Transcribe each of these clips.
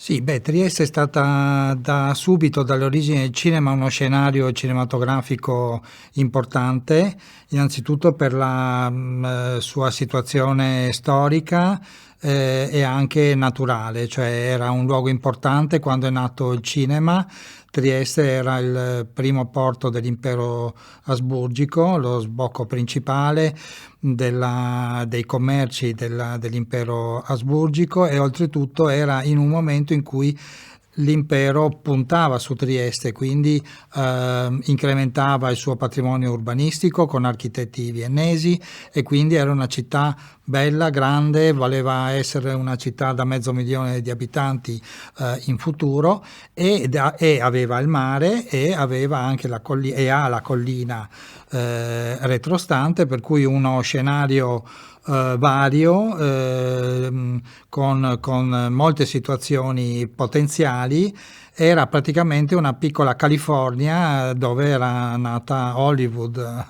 Sì, beh, Trieste è stata da subito, dalle origini del cinema, uno scenario cinematografico importante, innanzitutto per la sua situazione storica e anche naturale, cioè era un luogo importante quando è nato il cinema. Trieste era il primo porto dell'impero asburgico, lo sbocco principale dei commerci dell'impero asburgico, e oltretutto era in un momento in cui l'impero puntava su Trieste, quindi incrementava il suo patrimonio urbanistico con architetti viennesi, e quindi era una città bella, grande, voleva essere una città da 500.000 di abitanti in futuro, e aveva il mare, e aveva anche e ha la collina retrostante, per cui uno scenario vario, con molte situazioni potenziali. Era praticamente una piccola California dove era nata Hollywood,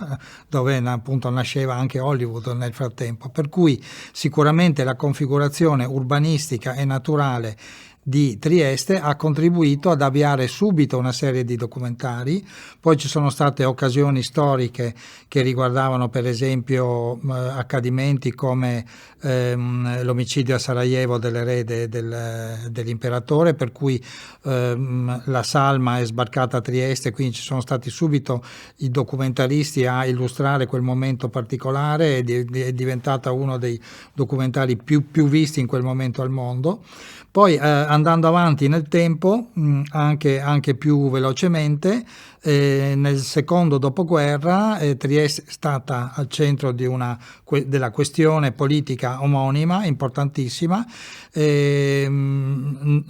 dove appunto nasceva anche Hollywood nel frattempo, per cui sicuramente la configurazione urbanistica e naturale di Trieste ha contribuito ad avviare subito una serie di documentari. Poi ci sono state occasioni storiche che riguardavano per esempio accadimenti come l'omicidio a Sarajevo dell'erede dell'imperatore, per cui la salma è sbarcata a Trieste, quindi ci sono stati subito i documentaristi a illustrare quel momento particolare, ed è diventata uno dei documentari più visti in quel momento al mondo. Poi andando avanti nel tempo, anche più velocemente, nel secondo dopoguerra Trieste è stata al centro della questione politica omonima, importantissima. Non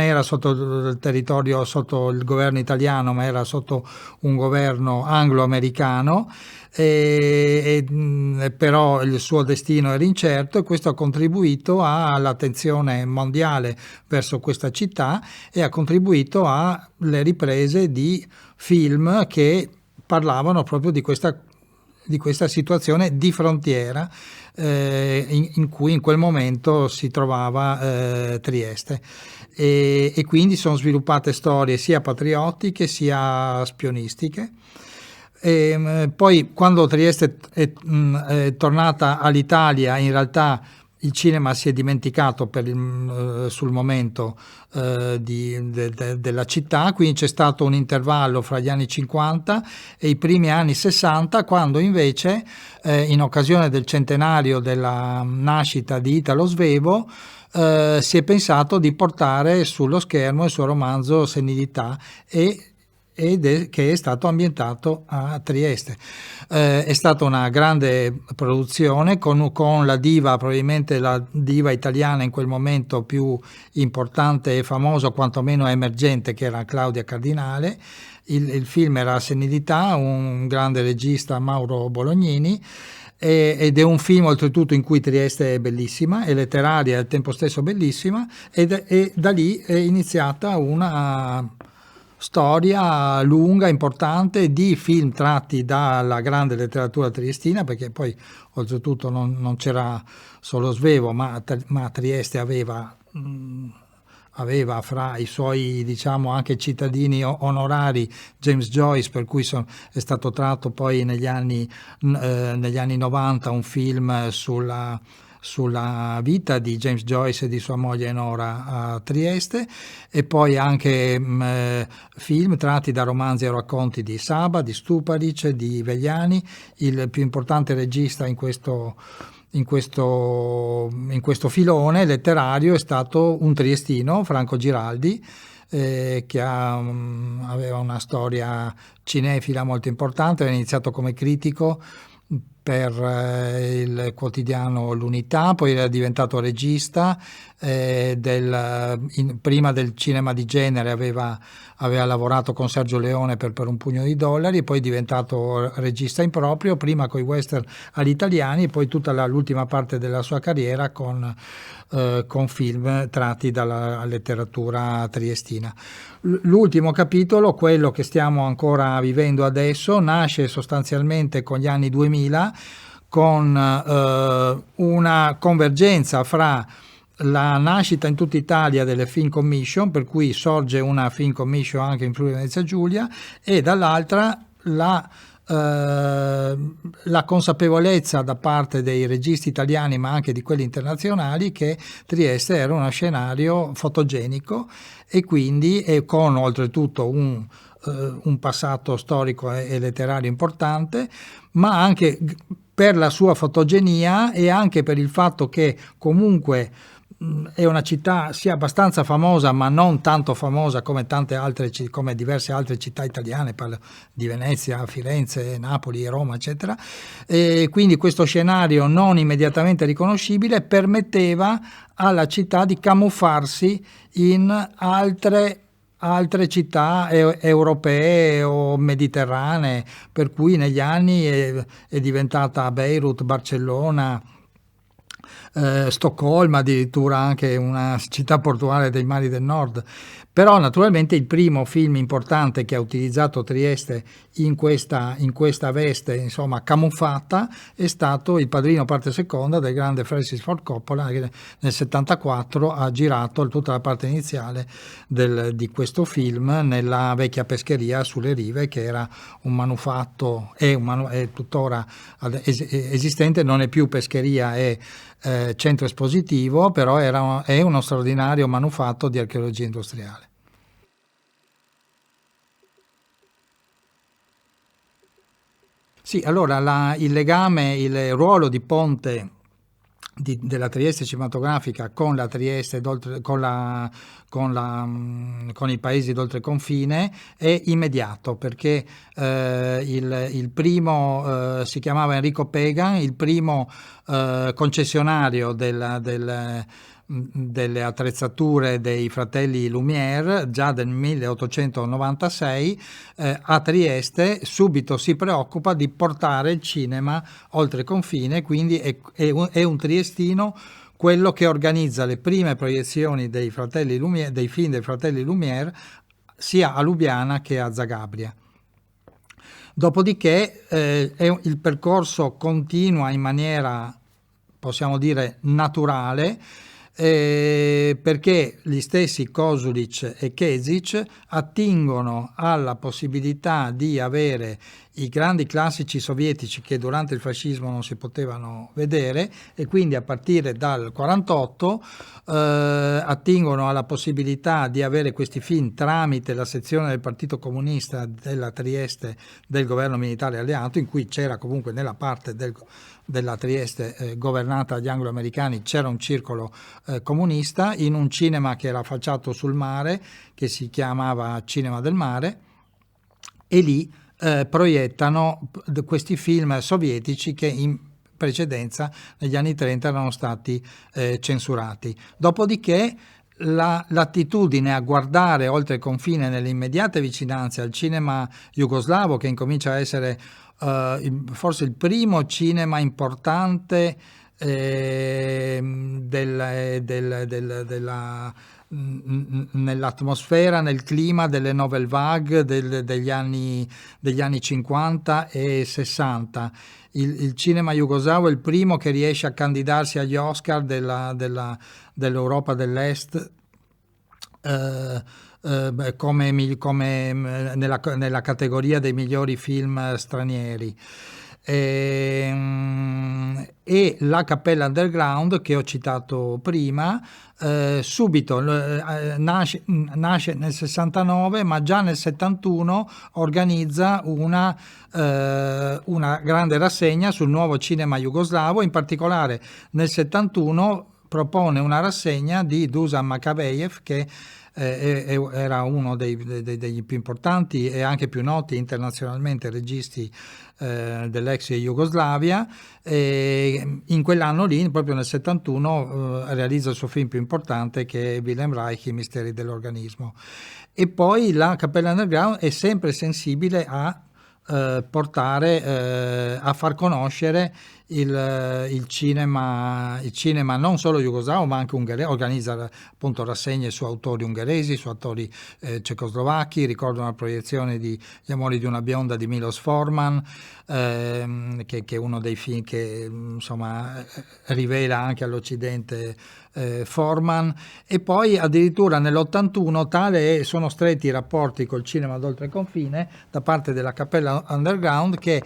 era sotto il territorio, sotto il governo italiano, ma era sotto un governo anglo-americano. Però il suo destino era incerto, e questo ha contribuito all'attenzione mondiale verso questa città, e ha contribuito alle riprese di film che parlavano proprio di questa situazione di frontiera in cui in quel momento si trovava Trieste. E quindi sono sviluppate storie sia patriottiche sia spionistiche. Poi quando Trieste è tornata all'Italia, in realtà il cinema si è dimenticato sul momento della città, quindi c'è stato un intervallo fra gli anni 50 e i primi anni 60, quando invece in occasione del centenario della nascita di Italo Svevo si è pensato di portare sullo schermo il suo romanzo Senilità, che è stato ambientato a Trieste. È stata una grande produzione con la diva, probabilmente la diva italiana in quel momento più importante e famosa, quantomeno emergente, che era Claudia Cardinale. Il film era Senilità, un grande regista, Mauro Bolognini, ed è un film oltretutto in cui Trieste è bellissima, è letteraria e al tempo stesso bellissima, e da lì è iniziata una storia lunga, importante, di film tratti dalla grande letteratura triestina, perché poi oltretutto non c'era solo Svevo, ma Trieste aveva fra i suoi, diciamo, anche cittadini onorari James Joyce, per cui è stato tratto poi negli anni 90 un film sulla vita di James Joyce e di sua moglie Nora a Trieste, e poi anche film tratti da romanzi e racconti di Saba, di Stuparic, di Vegliani. Il più importante regista in questo filone letterario è stato un triestino, Franco Giraldi, che aveva una storia cinefila molto importante. Ha iniziato come critico per il quotidiano L'Unità, poi era diventato regista prima del cinema di genere, aveva lavorato con Sergio Leone per un pugno di dollari, e poi è diventato regista in proprio, prima con i western all'italiani, e poi tutta l'ultima parte della sua carriera con film tratti dalla letteratura triestina. L'ultimo capitolo, quello che stiamo ancora vivendo adesso, nasce sostanzialmente con gli anni 2000, con una convergenza fra la nascita in tutta Italia delle Film Commission, per cui sorge una Film Commission anche in Friuli Venezia Giulia, e dall'altra la consapevolezza da parte dei registi italiani ma anche di quelli internazionali che Trieste era uno scenario fotogenico e quindi con oltretutto un passato storico e letterario importante, ma anche per la sua fotogenia e anche per il fatto che comunque è una città sia abbastanza famosa ma non tanto famosa come tante altre, come diverse altre città italiane, parlo di Venezia, Firenze, Napoli, Roma eccetera, e quindi questo scenario non immediatamente riconoscibile permetteva alla città di camuffarsi in altre città europee o mediterranee, per cui negli anni è diventata Beirut, Barcellona, Stoccolma, addirittura anche una città portuale dei mari del nord. Però naturalmente il primo film importante che ha utilizzato Trieste in questa veste, insomma, camuffata, è stato Il Padrino parte seconda del grande Francis Ford Coppola, che nel 74 ha girato tutta la parte iniziale di questo film nella vecchia pescheria sulle rive, che era un manufatto, è tuttora esistente, non è più pescheria, è centro espositivo, però è uno straordinario manufatto di archeologia industriale. Sì, allora il legame, il ruolo di ponte della Trieste cinematografica con la Trieste con i paesi d'oltreconfine è immediato, perché il primo si chiamava Enrico Pegan, il primo concessionario delle attrezzature dei fratelli Lumière, già del 1896, a Trieste subito si preoccupa di portare il cinema oltre confine, quindi è un triestino quello che organizza le prime proiezioni dei fratelli Lumière, dei film dei fratelli Lumière, sia a Lubiana che a Zagabria. Dopodiché il percorso continua in maniera, possiamo dire, naturale, perché gli stessi Kosulic e Kezic attingono alla possibilità di avere i grandi classici sovietici che durante il fascismo non si potevano vedere, e quindi a partire dal 48 attingono alla possibilità di avere questi film tramite la sezione del Partito Comunista della Trieste del governo militare alleato, in cui c'era comunque nella parte della Trieste governata dagli anglo-americani c'era un circolo comunista, in un cinema che era affacciato sul mare, che si chiamava Cinema del Mare, e lì proiettano questi film sovietici che in precedenza negli anni 30 erano stati censurati. Dopodiché l'attitudine a guardare oltre il confine, nelle immediate vicinanze, al cinema jugoslavo, che incomincia a essere forse il primo cinema importante nell'atmosfera, nel clima delle nouvelle vague degli anni 50 e 60. Il cinema jugoslavo è il primo che riesce a candidarsi agli Oscar dell'Europa dell'Est come nella categoria dei migliori film stranieri. E la Cappella Underground, che ho citato prima, subito nasce nel 69, ma già nel 71 organizza una grande rassegna sul nuovo cinema jugoslavo. In particolare nel 71 propone una rassegna di Dusan Makavejev, che era uno degli più importanti e anche più noti internazionalmente registi dell'ex Jugoslavia. In quell'anno lì, proprio nel 71, realizza il suo film più importante, che è Wilhelm Reich, I misteri dell'organismo. E poi la Cappella Underground è sempre sensibile a portare, a far conoscere il cinema non solo jugoslavo ma anche ungherese, organizza appunto rassegne su autori ungheresi, su autori cecoslovacchi. Ricordo una proiezione di Gli amori di una bionda di Milos Forman, che è uno dei film che insomma rivela anche all'Occidente Forman. E poi addirittura nell'81 sono stretti i rapporti col cinema d'oltreconfine da parte della Cappella Underground, che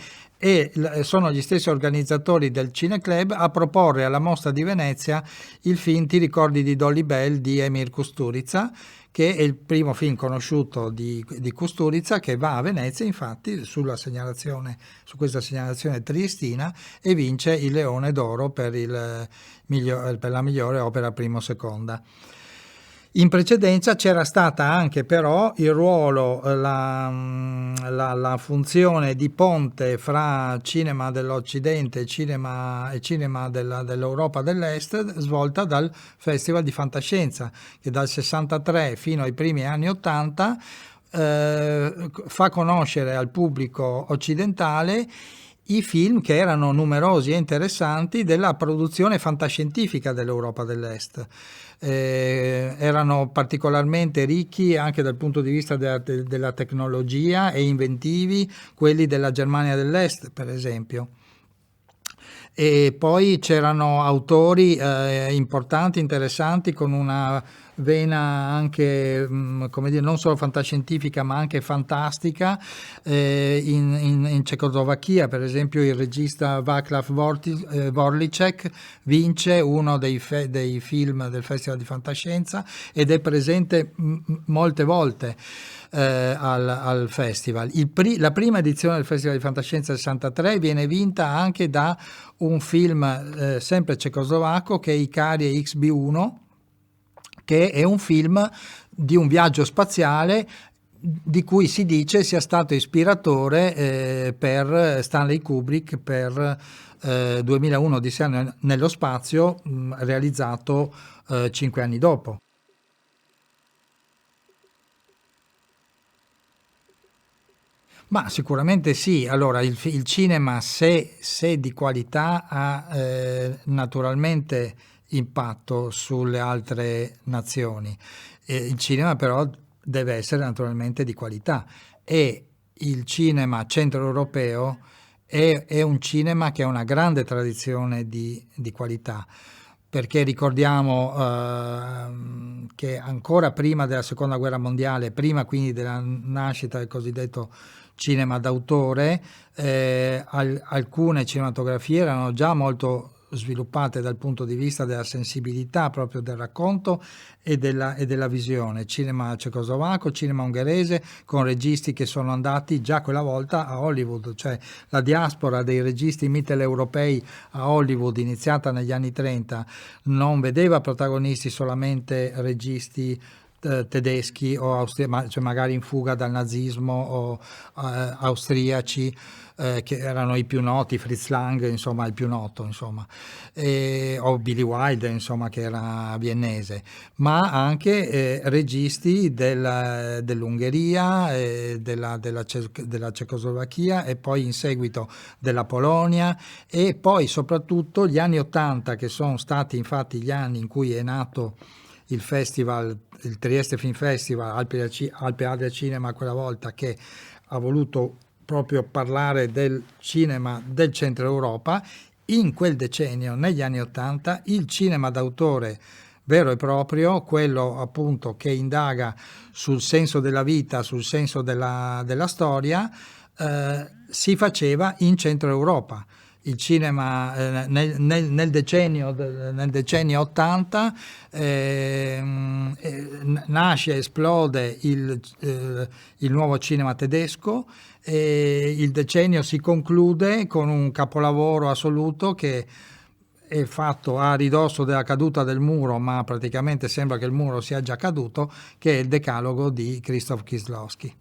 sono gli stessi organizzatori del Cineclub a proporre alla Mostra di Venezia il film Ti ricordi di Dolly Bell di Emir Kusturica, che è il primo film conosciuto di Kusturica, che va a Venezia infatti su questa segnalazione triestina e vince il Leone d'Oro per la migliore opera primo-seconda. In precedenza c'era stata anche però il ruolo, la funzione di ponte fra cinema dell'Occidente e cinema dell'Europa dell'Est, svolta dal Festival di Fantascienza, che dal 63 fino ai primi anni 80 fa conoscere al pubblico occidentale i film che erano numerosi e interessanti della produzione fantascientifica dell'Europa dell'Est. Erano particolarmente ricchi anche dal punto di vista della tecnologia e inventivi quelli della Germania dell'Est, per esempio. E poi c'erano autori importanti, interessanti, con una vena anche, come dire, non solo fantascientifica ma anche fantastica. In Cecoslovacchia, per esempio, il regista Václav Vorlicek vince uno dei film del Festival di Fantascienza ed è presente molte volte al festival. La prima edizione del Festival di Fantascienza del 63 viene vinta anche da un film sempre cecoslovacco, che è Icaria XB1, che è un film di un viaggio spaziale di cui si dice sia stato ispiratore per Stanley Kubrick per 2001 Odissea nello spazio, realizzato 5 anni dopo. Ma sicuramente sì. Allora, il cinema, se di qualità, ha naturalmente impatto sulle altre nazioni. Il cinema però deve essere naturalmente di qualità, e il cinema centroeuropeo è un cinema che ha una grande tradizione di qualità, perché ricordiamo che ancora prima della Seconda Guerra Mondiale, prima quindi della nascita del cosiddetto cinema d'autore, alcune cinematografie erano già molto sviluppate dal punto di vista della sensibilità proprio del racconto e della visione. Cinema cecoslovacco, cinema ungherese, con registi che sono andati già quella volta a Hollywood, cioè la diaspora dei registi mitteleuropei a Hollywood, iniziata negli anni 30, non vedeva protagonisti solamente registi tedeschi o cioè magari in fuga dal nazismo, o austriaci, che erano i più noti, Fritz Lang, insomma, il più noto, insomma, o Billy Wilder, insomma, che era viennese, ma anche registi dell'Ungheria, della Cecoslovacchia, e poi in seguito della Polonia, e poi soprattutto gli anni '80, che sono stati infatti gli anni in cui è nato il festival, il Trieste Film Festival, Alpe Adria Cinema, quella volta, che ha voluto proprio parlare del cinema del centro Europa. In quel decennio, negli anni '80, il cinema d'autore vero e proprio, quello appunto che indaga sul senso della vita, sul senso della storia, si faceva in centro Europa. Il cinema nel decennio 80 nasce e esplode il nuovo cinema tedesco, e il decennio si conclude con un capolavoro assoluto che è fatto a ridosso della caduta del muro, ma praticamente sembra che il muro sia già caduto, che è il Decalogo di Krzysztof Kieślowski.